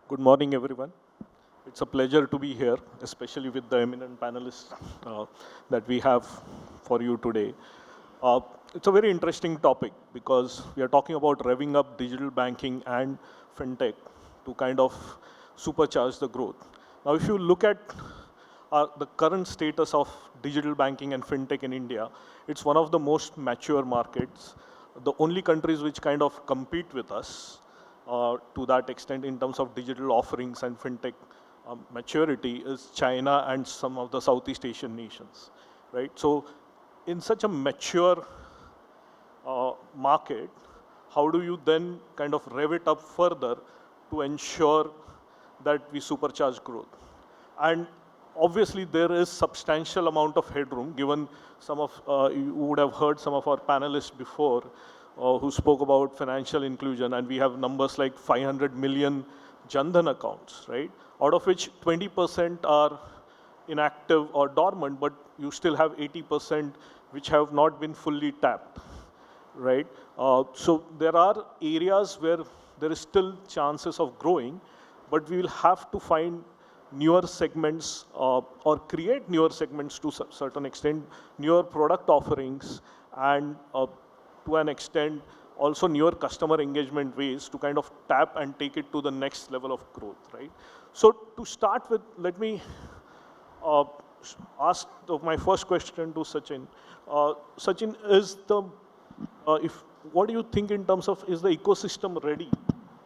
Good morning, everyone. It's a pleasure to be here, especially with the eminent panelists that we have for you today. Uh, it's a very interesting topic because we are talking about revving up digital banking and fintech to kind of supercharge the growth. Now, if you look at the current status of digital banking and fintech in India, it's one of the most mature markets. The only countries which kind of compete with us to that extent in terms of digital offerings and fintech maturity is China and some of the Southeast Asian nations, right? So in such a mature market, how do you then kind of rev it up further to ensure that we supercharge growth? And obviously there is substantial amount of headroom given some of, you would have heard some of our panelists before who spoke about financial inclusion, and we have numbers like 500 million Jan-Dhan accounts, right? Out of which 20% are inactive or dormant, but you still have 80% which have not been fully tapped, right? So there are areas where there is still chances of growing, but we will have to find newer segments or create newer segments to a certain extent, newer product offerings, and to an extent also newer customer engagement ways to kind of tap and take it to the next level of growth, right? So to start with, let me uh, ask my first question to Sachin. Sachin, what do you think in terms of, is the ecosystem ready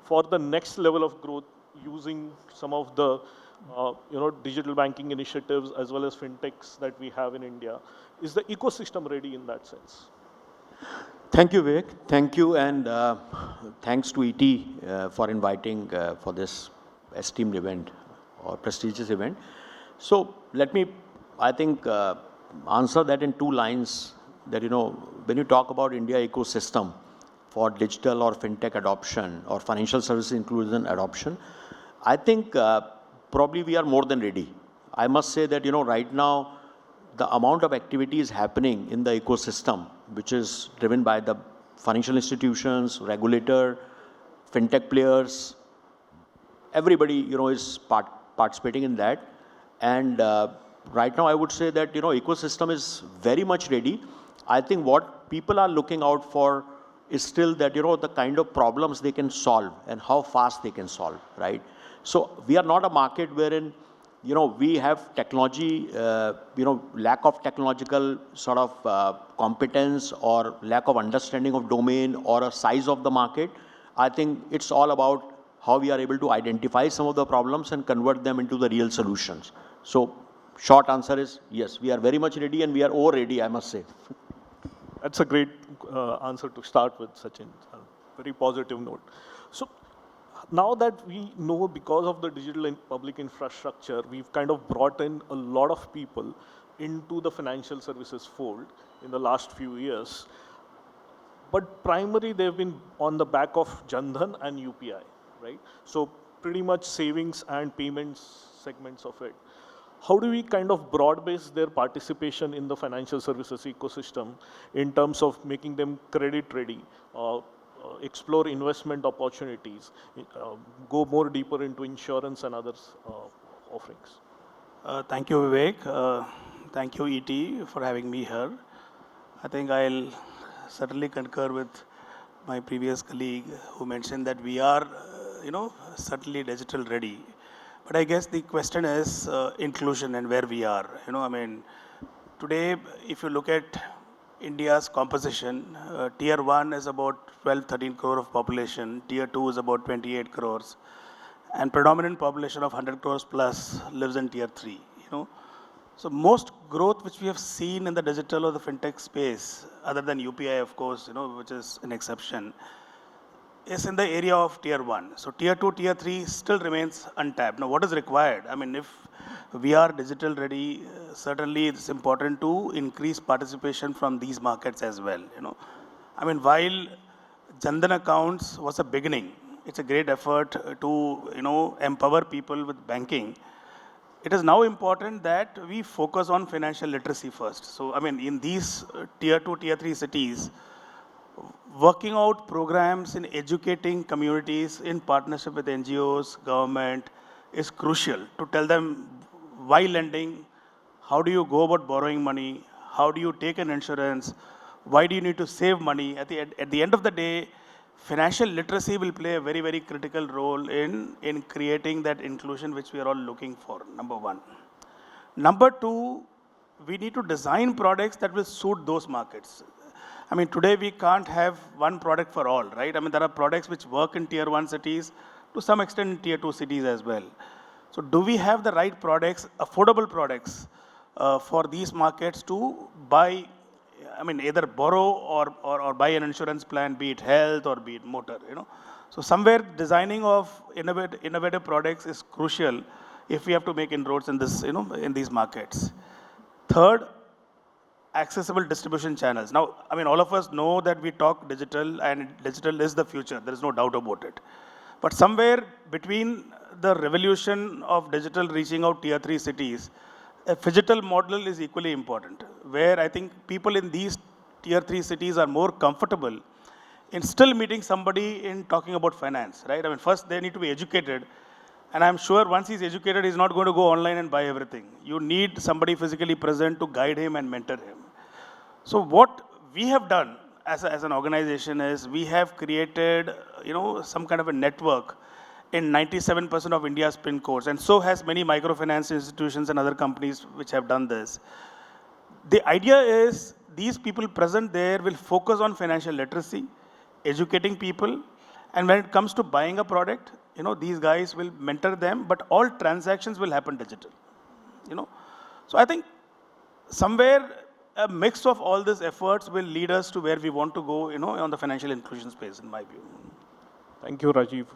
for the next level of growth using some of the digital banking initiatives as well as fintechs that we have in India? Is the ecosystem ready in that sense? Thank you, Vivek. Thank you, and thanks to ET for inviting for this esteemed event or prestigious event. So let me, I think, answer that in two lines. That when you talk about India ecosystem for digital or fintech adoption or financial services inclusion adoption, I think probably we are more than ready. I must say that right now the amount of activity is happening in the ecosystem, which is driven by the financial institutions, regulator, fintech players. Everybody, is participating in that. And right now, I would say that, ecosystem is very much ready. I think what people are looking out for is still that, the kind of problems they can solve and how fast they can solve, right? So we are not a market wherein we have technology, lack of technological sort of competence or lack of understanding of domain or a size of the market. I think it's all about how we are able to identify some of the problems and convert them into the real solutions. So short answer is yes, we are very much ready, and we are over ready, I must say. That's a great answer to start with, Sachin. Very positive note. So now that we know, because of the digital and public infrastructure, we've kind of brought in a lot of people into the financial services fold in the last few years. But primarily they've been on the back of Jan-Dhan and UPI, right? So pretty much savings and payments segments of it. How do we kind of broad base their participation in the financial services ecosystem in terms of making them credit ready, explore investment opportunities, go more deeper into insurance and other offerings? Thank you, Vivek. Thank you, ET, for having me here. I think I'll certainly concur with my previous colleague who mentioned that we are, certainly digital ready. But I guess the question is inclusion and where we are. Today, if you look at India's composition, Tier 1 is about 12, 13 crore of population, Tier 2 is about 28 crores, and predominant population of 100 crores plus lives in Tier 3. So most growth which we have seen in the digital or the fintech space, other than UPI, of course, which is an exception, is in the area of Tier 1. So Tier 2, Tier 3 still remains untapped. Now, what is required? If we are digital ready, certainly it's important to increase participation from these markets as well. While Jan-Dhan accounts was a beginning, it's a great effort to empower people with banking. It is now important that we focus on financial literacy first. So in these Tier 2, Tier 3 cities, working out programs in educating communities in partnership with NGOs, government is crucial to tell them why lending, how do you go about borrowing money, how do you take an insurance, why do you need to save money. At the end of the day, financial literacy will play a very, very critical role in creating that inclusion which we are all looking for, number one. Number two, we need to design products that will suit those markets. I mean, today we can't have one product for all, right? I mean, there are products which work in tier 1 cities, to some extent in tier 2 cities as well. So do we have the right products, affordable products, for these markets to buy, I mean, either borrow or buy an insurance plan, be it health or be it motor, you know? So somewhere designing of innovative products is crucial if we have to make inroads in this, you know, in these markets. Third, accessible distribution channels. Now, I mean, all of us know that we talk digital and digital is the future. There is no doubt about it. But somewhere between the revolution of digital reaching out tier 3 cities, a phygital model is equally important, where I think people in these tier 3 cities are more comfortable in still meeting somebody in talking about finance, right? I mean, first they need to be educated. And I'm sure once he's educated, he's not going to go online and buy everything. You need somebody physically present to guide him and mentor him. So what we have done as an organization is we have created, you know, some kind of a network in 97% of India's PIN codes. And so has many microfinance institutions and other companies which have done this. The idea is these people present there will focus on financial literacy, educating people. And when it comes to buying a product, you know, these guys will mentor them, but all transactions will happen digital, you know. So I think somewhere a mix of all these efforts will lead us to where we want to go, you know, on the financial inclusion space, in my view. Thank you, Rajiv.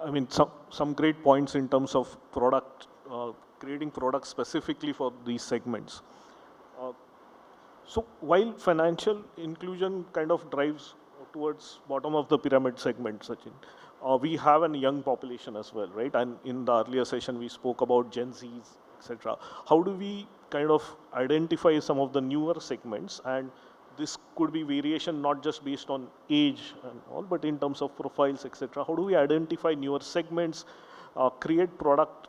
I mean, some great points in terms of product, creating products specifically for these segments. So while financial inclusion kind of drives towards bottom of the pyramid segment, Sachin, we have a young population as well, right? And in the earlier session, we spoke about Gen Zs, etc. How do we kind of identify some of the newer segments? And this could be variation not just based on age and all, but in terms of profiles, etc. How do we identify newer segments, create products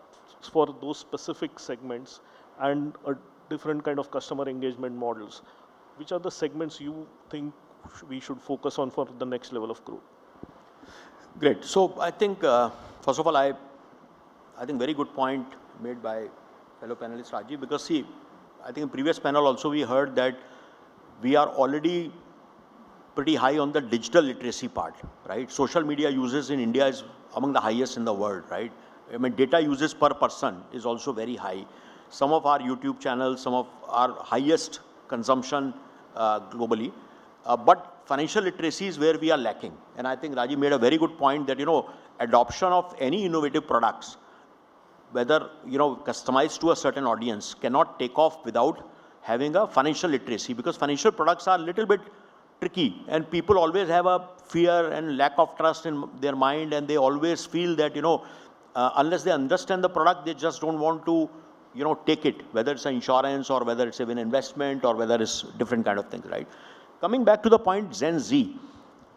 for those specific segments, and a different kind of customer engagement models? Which are the segments you think we should focus on for the next level of growth? Great. So I think, first of all, I think very good point made by fellow panelist Rajiv, because see, I think in previous panel also we heard that we are already pretty high on the digital literacy part, right? Social media uses in India is among the highest in the world, right? I mean, data uses per person is also very high. Some of our YouTube channels, some of our highest consumption globally. But financial literacy is where we are lacking. And I think Rajiv made a very good point that, you know, adoption of any innovative products, whether, you know, customized to a certain audience, cannot take off without having a financial literacy, because financial products are a little bit tricky and people always have a fear and lack of trust in their mind, and they always feel that, you know, unless they understand the product, they just don't want to, you know, take it, whether it's an insurance or whether it's even investment or whether it's different kind of things, right? Coming back to the point Gen Z,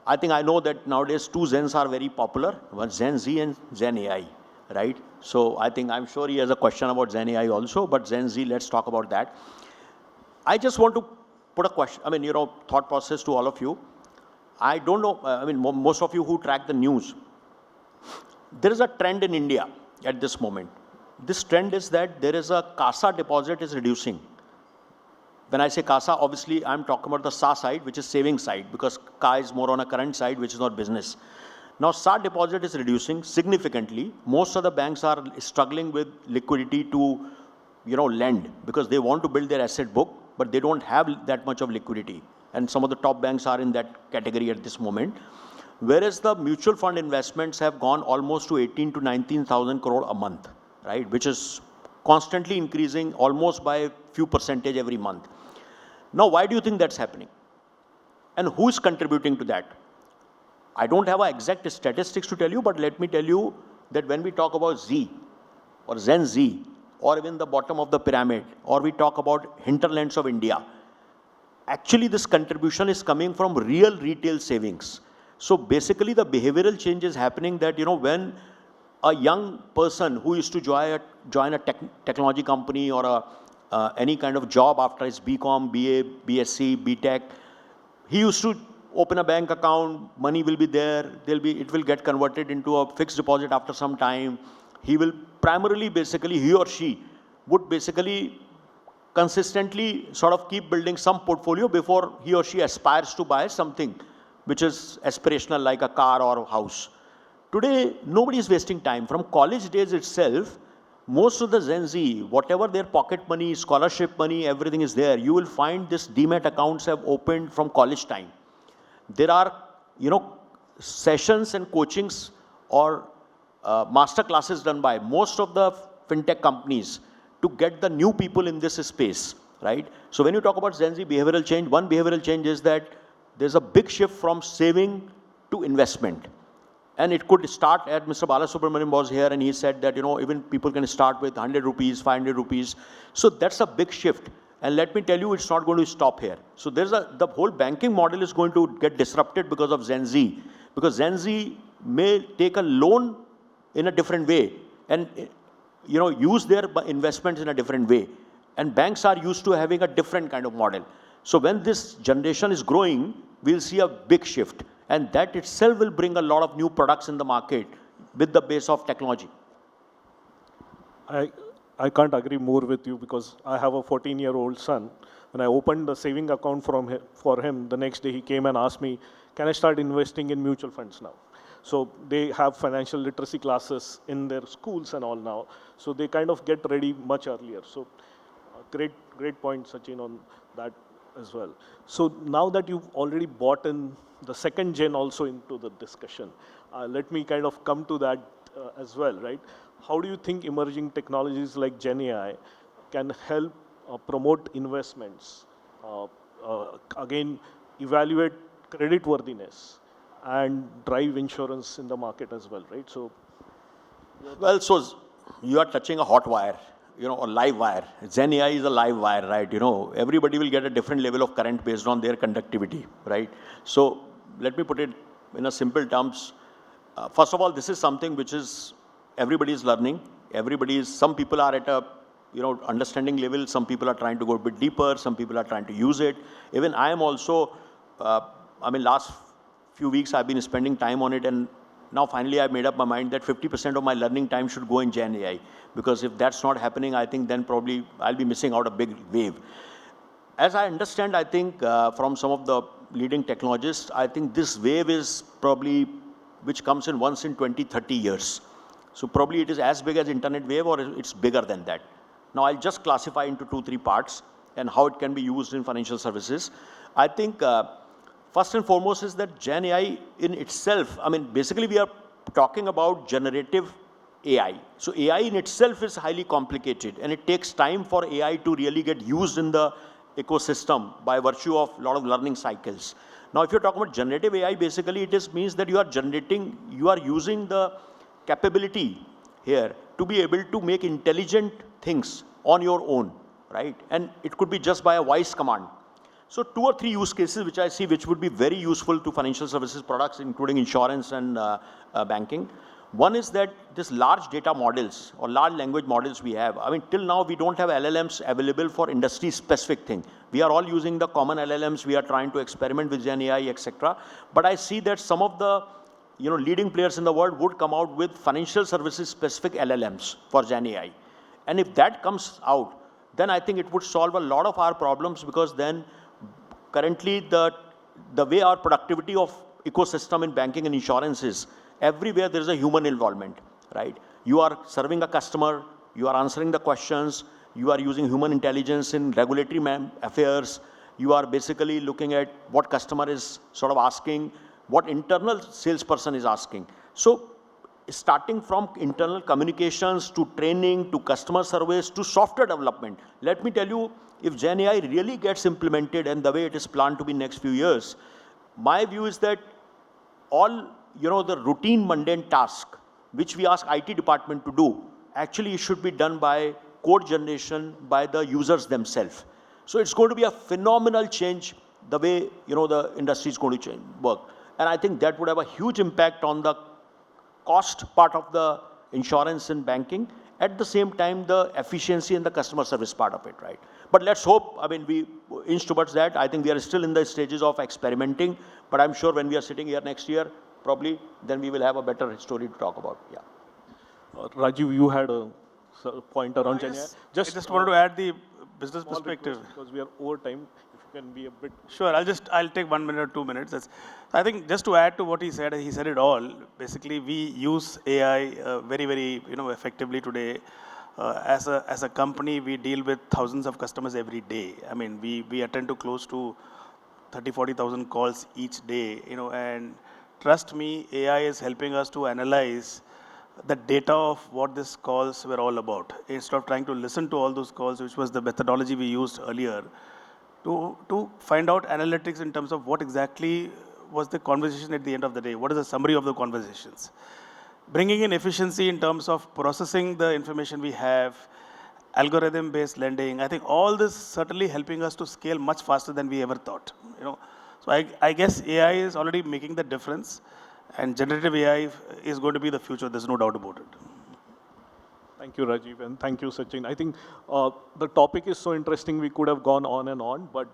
I think I know that nowadays two Zens are very popular, one Gen Z and Gen AI, right? So I think I'm sure he has a question about Gen AI also, but Gen Z, let's talk about that. I just want to put a question, I mean, you know, thought process to all of you. I don't know, I mean, most of you who track the news, there is a trend in India at this moment. This trend is that there is a CASA deposit is reducing. When I say CASA, obviously I'm talking about the SA side, which is saving side, because CA is more on a current side, which is not business. Now, SA deposit is reducing significantly. Most of the banks are struggling with liquidity to, you know, lend, because they want to build their asset book, but they don't have that much of liquidity. And some of the top banks are in that category at this moment. Whereas the mutual fund investments have gone almost to 18 to 19,000 crore a month, right? Which is constantly increasing almost by a few percentage every month. Now, why do you think that's happening? And who is contributing to that? I don't have exact statistics to tell you, but let me tell you that when we talk about Z or Gen Z, or even the bottom of the pyramid, or we talk about hinterlands of India, actually this contribution is coming from real retail savings. So basically the behavioral change is happening that, when a young person who used to join a technology company or any kind of job after his BCom, BA, BSc, BTech, he used to open a bank account, money will be there, it will get converted into a fixed deposit after some time. He will primarily, basically, he or she would basically consistently sort of keep building some portfolio before he or she aspires to buy something which is aspirational like a car or a house. Today, nobody is wasting time. From college days itself, most of the Gen Z, whatever their pocket money, scholarship money, everything is there. You will find this demat accounts have opened from college time. There are, sessions and coachings or master classes done by most of the FinTech companies to get the new people in this space, right? So when you talk about Gen Z behavioral change, one behavioral change is that there's a big shift from saving to investment. And it could start at Mr. Balasubramanian was here and he said that, even people can start with 100 rupees, 500 rupees. So that's a big shift. And let me tell you, it's not going to stop here. So the whole banking model is going to get disrupted because of Gen Z. Because Gen Z may take a loan in a different way and, use their investments in a different way. And banks are used to having a different kind of model. So when this generation is growing, we'll see a big shift. And that itself will bring a lot of new products in the market with the base of technology. I can't agree more with you because I have a 14-year-old son. When I opened the saving account for him, the next day he came and asked me, can I start investing in mutual funds now? So they have financial literacy classes in their schools and all now. So they kind of get ready much earlier. So great point, Sachin, on that as well. So now that you've already bought in the second gen also into the discussion, let me kind of come to that as well, right? How do you think emerging technologies like Gen AI can help promote investments, again, evaluate creditworthiness and drive insurance in the market as well, right? So, well, so you are touching a hot wire, a live wire. Gen AI is a live wire, right? Everybody will get a different level of current based on their conductivity, right? So let me put it in a simple terms. First of all, this is something which is everybody is learning. Some people are at a, understanding level. Some people are trying to go a bit deeper. Some people are trying to use it. Even I am also, last few weeks I've been spending time on it, and now finally I've made up my mind that 50% of my learning time should go in Gen AI. Because if that's not happening, I think then probably I'll be missing out a big wave. As I understand, I think from some of the leading technologists, I think this wave is probably, which comes in once in 20, 30 years. So probably it is as big as internet wave or it's bigger than that. Now I'll just classify into 2-3 parts and how it can be used in financial services. I think first and foremost is that Gen AI in itself, basically we are talking about generative AI. So AI in itself is highly complicated and it takes time for AI to really get used in the ecosystem by virtue of a lot of learning cycles. Now, if you're talking about generative AI, basically it means that you are using the capability here to be able to make intelligent things on your own, right? And it could be just by a voice command. So 2 or 3 use cases which I see which would be very useful to financial services products, including insurance and banking. One is that this large data models or large language models we have, till now we don't have LLMs available for industry specific thing. We are all using the common LLMs. We are trying to experiment with Gen AI, etc. But I see that some of the leading players in the world would come out with financial services specific LLMs for Gen AI. And if that comes out, then I think it would solve a lot of our problems, because then currently the way our productivity of ecosystem in banking and insurance is, everywhere there is a human involvement, right? You are serving a customer, you are answering the questions, you are using human intelligence in regulatory affairs, you are basically looking at what customer is sort of asking, what internal salesperson is asking. So starting from internal communications to training to customer service to software development, let me tell you, if Gen AI really gets implemented and the way it is planned to be next few years, my view is that all the routine mundane task which we ask IT department to do, actually it should be done by code generation by the users themselves. So it's going to be a phenomenal change the way, the industry is going to work. And I think that would have a huge impact on the cost part of the insurance and banking. At the same time, the efficiency and the customer service part of it, right? But let's hope, we inch towards that. I think we are still in the stages of experimenting, but I'm sure when we are sitting here next year, probably, then we will have a better story to talk about. Yeah. Rajiv, you had a point around Gen AI. I just wanted to add the business Small perspective. request, because we are over time. If you can be a bit. Sure, I'll take 1 minute or 2 minutes. I think just to add to what he said it all. Basically, we use AI very, very, effectively today. As a company, we deal with thousands of customers every day. We attend to close to 40,000 calls each day, and trust me, AI is helping us to analyze the data of what these calls were all about. Instead of trying to listen to all those calls, which was the methodology we used earlier, to find out analytics in terms of what exactly was the conversation at the end of the day. What is the summary of the conversations? Bringing in efficiency in terms of processing the information we have, algorithm-based lending. I think all this certainly helping us to scale much faster than we ever thought. So I guess AI is already making the difference. And generative AI is going to be the future, there's no doubt about it. Thank you, Rajiv, and thank you, Sachin. I think the topic is so interesting, we could have gone on and on, but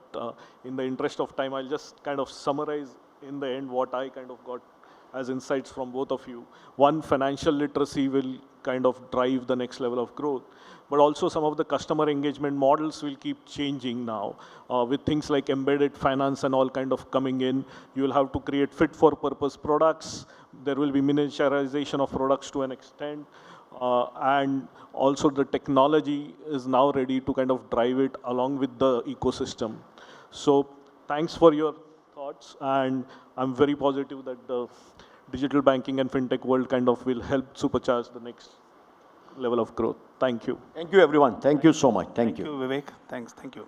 in the interest of time, I'll just kind of summarize in the end what I kind of got as insights from both of you. One, financial literacy will kind of drive the next level of growth, but also some of the customer engagement models will keep changing now. With things like embedded finance and all kind of coming in, you will have to create fit for purpose products. There will be miniaturization of products to an extent. And also the technology is now ready to kind of drive it along with the ecosystem. So thanks for your thoughts, and I'm very positive that the digital banking and FinTech world kind of will help supercharge the next level of growth. Thank you. Thank you, everyone. Thank you so much. Thank you. Thank you, Vivek. Thank you.